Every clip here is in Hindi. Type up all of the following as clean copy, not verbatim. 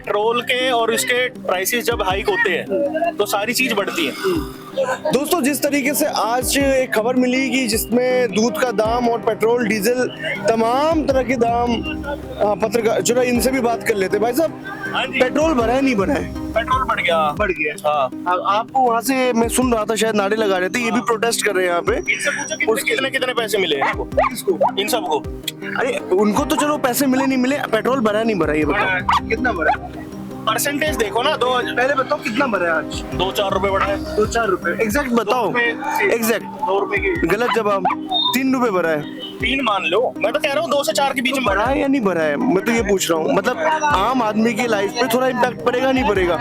पेट्रोल के और इसके प्राइसेस जब हाइक होते हैं तो सारी चीज बढ़ती है। दोस्तों, जिस तरीके से आज एक खबर मिली कि जिसमें दूध का दाम और पेट्रोल डीजल तमाम तरह के दाम, पत्रकार जरा इनसे भी बात कर लेते। भाई साहब, पेट्रोल भरा है नहीं भरा है? पेट्रोल बढ़ गया। हाँ। आपको वहाँ से मैं सुन रहा था शायद नारे लगा रहे थे, ये भी प्रोटेस्ट कर रहे हैं यहाँ पे। इनसे पूछो कि कितने कितने पैसे मिले हैं इनको? इन सबको। अरे उनको तो चलो पैसे मिले नहीं मिले, पेट्रोल भरा नहीं भरा ये बताओ कितना भरा? परसेंटेज देखो ना। पहले बताओ कितना भरा है आज? 2-4 रुपए बढ़ा है। 2-4 रुपए एग्जैक्ट बताओ। एग्जैक्ट 2 रुपए की। गलत जवाब। 3 रुपए भरा है। 3 मान लो, मैं तो कह रहा हूँ 2 से 4 के बीच में भरा है या नहीं भरा है, मैं तो ये पूछ रहा हूँ। मतलब आम आदमी की लाइफ पे थोड़ा इम्पैक्ट पड़ेगा नहीं पड़ेगा?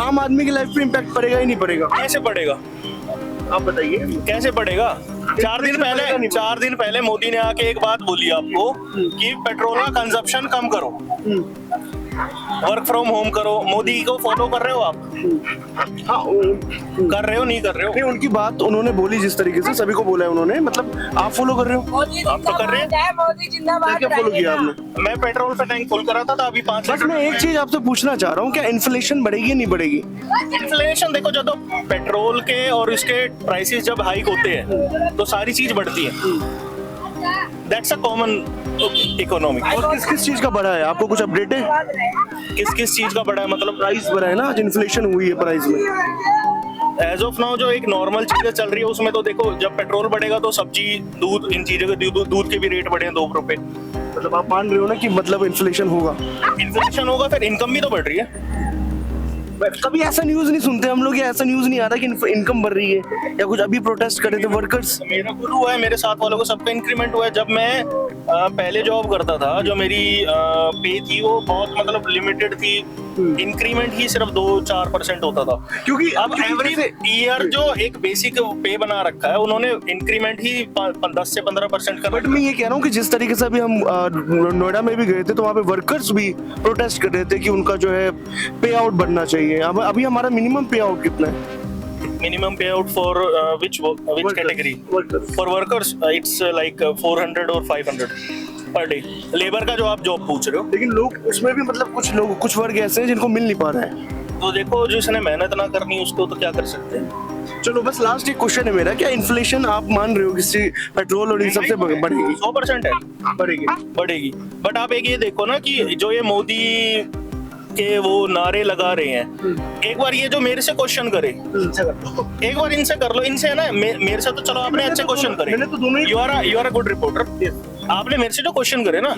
आम आदमी की लाइफ पे इम्पैक्ट पड़ेगा ही नहीं पड़ेगा? कैसे पड़ेगा आप बताइए कैसे पड़ेगा? 4 दिन पहले मोदी ने आके एक बात बोली आपको कि पेट्रोल का कंजप्शन कम करो, वर्क फ्रॉम होम करो। मोदी को फॉलो कर रहे हो आप? हाँ, कर रहे हो नहीं कर रहे हो? नहीं, उनकी बात उन्होंने बोली जिस तरीके से, सभी को बोला है उन्होंने, मतलब आप फॉलो कर रहे हो? आप तो कर रहे हैं। मोदी जिंदाबाद। क्या फॉलो किया आपने? मैं पेट्रोल पे टैंक फुल करा था अभी 5 बस मैं एक चीज आपसे पूछना चाह रहा हूँ, क्या इन्फ्लेशन बढ़ेगी या नहीं बढ़ेगी? इन्फ्लेशन देखो, जब पेट्रोल के और इसके प्राइसेस जब हाइक होते हैं तो सारी चीज बढ़ती है। That's a common economic. और किस किस चीज का बढ़ा है, आपको कुछ अपडेट है? किस किस चीज का बढ़ा है मतलब? प्राइस बढ़ा है ना, आज इन्फ्लेशन हुई है प्राइस में। एज ऑफ नाउ जो एक नॉर्मल चीजें चल रही है उसमें तो देखो, जब पेट्रोल बढ़ेगा तो सब्जी, दूध, इन चीजों के दूध के भी रेट बढ़े हैं 2 रुपए। मतलब आप मान रहे हो ना कि मतलब इन्फ्लेशन होगा? इन्फ्लेशन होगा, फिर इनकम भी तो बढ़ रही है। कभी ऐसा न्यूज नहीं सुनते हम लोग, या ऐसा न्यूज नहीं आता कि इनकम बढ़ रही है या कुछ? अभी प्रोटेस्ट करे थे वर्कर्स। मेरा खुद हुआ है, मेरे साथ वालों को सबका इंक्रीमेंट हुआ है। जब मैं पहले जॉब करता था, जो मेरी पे थी वो बहुत मतलब लिमिटेड थी, इंक्रीमेंट ही सिर्फ 2-4% होता था। क्योंकि अब एवरी ईयर जो एक बेसिक पे बना रखा है उन्होंने, इंक्रीमेंट ही 10 से 15% कर। बट मैं ये कह रहा हूँ कि जिस तरीके से अभी हम नोएडा में भी गए थे तो वहाँ पे वर्कर्स भी प्रोटेस्ट कर रहे थे कि उनका जो है पे आउट बढ़ना चाहिए। अभी हमारा मिनिमम पे आउट कितना है? Minimum payout for which category? For workers, it's like 400 or 500 per day. Labour का जो आप जॉब पूछ रहे हो, लेकिन लोग उसमें भी मतलब कुछ वर्ग ऐसे हैं जिनको मिल नहीं पा रहा है। तो देखो जिसने मेहनत ना करनी उसको तो क्या कर सकते हैं। चलो बस लास्ट एक क्वेश्चन है मेरा, क्या इन्फ्लेशन आप मान रहे हो किसी पेट्रोल और इन सबसे बढ़ेगी? 100% है, बढ़ेगी। बट आप एक ये देखो ना कि जो ये मोदी के वो नारे लगा रहे हैं, एक बार ये जो मेरे से क्वेश्चन करे, एक बार इनसे कर लो। इनसे है ना, मेरे से तो चलो आपने अच्छे क्वेश्चन करे, you are a good reporter, आपने मेरे से जो क्वेश्चन करे ना,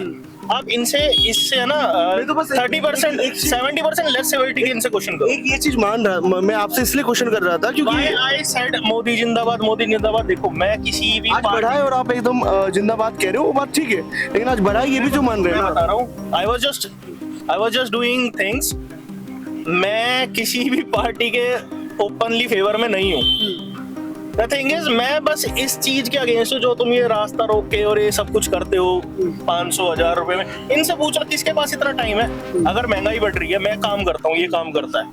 आप इनसे इससे है ना 30% 70% लेस सिविलिटी के इनसे क्वेश्चन करो। एक ये चीज मान रहा मैं आपसे इसलिए क्वेश्चन कर रहा था क्योंकि आई सेड मोदी जिंदाबाद, मोदी जिंदाबाद। देखो मैं किसी भी आज बढ़ा है और आप एकदम जिंदाबाद कह रहे हो, वो बात ठीक है, लेकिन आज बढ़ा है ये भी जो मान रहे हैं बता रहा हूँ, I was just doing things. मैं किसी भी पार्टी के ओपनली फेवर में नहीं हूँ। The thing is, मैं बस इस चीज के अगेंस्ट हूँ जो तुम ये रास्ता रोक के और ये सब कुछ करते हो 500-1000 रुपए में। इनसे पूछो किसके पास इतना टाइम है? अगर महंगाई बढ़ रही है, मैं काम करता हूँ, ये काम करता है,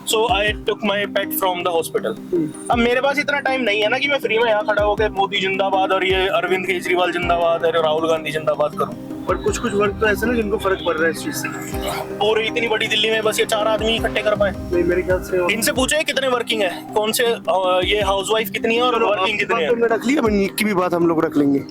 सो आई टुक माई पेट फ्रॉम द हॉस्पिटल। अब मेरे पास इतना टाइम नहीं है ना कि मैं फ्री में यहाँ खड़ा होकर मोदी जिंदाबाद और ये अरविंद केजरीवाल जिंदाबाद और राहुल गांधी जिंदाबाद करूँ। और कुछ वर्ग तो ऐसे ना जिनको फर्क पड़ रहा है इस चीज से। और इतनी बड़ी दिल्ली में बस ये 4 आदमी इकट्ठे कर पाए? नहीं, मेरे ख्याल से इनसे पूछो ये कितने वर्किंग है, कौन से ये हाउसवाइफ कितनी है और वर्किंग कितनी है। रख लिया, की भी बात हम लोग रख लेंगे।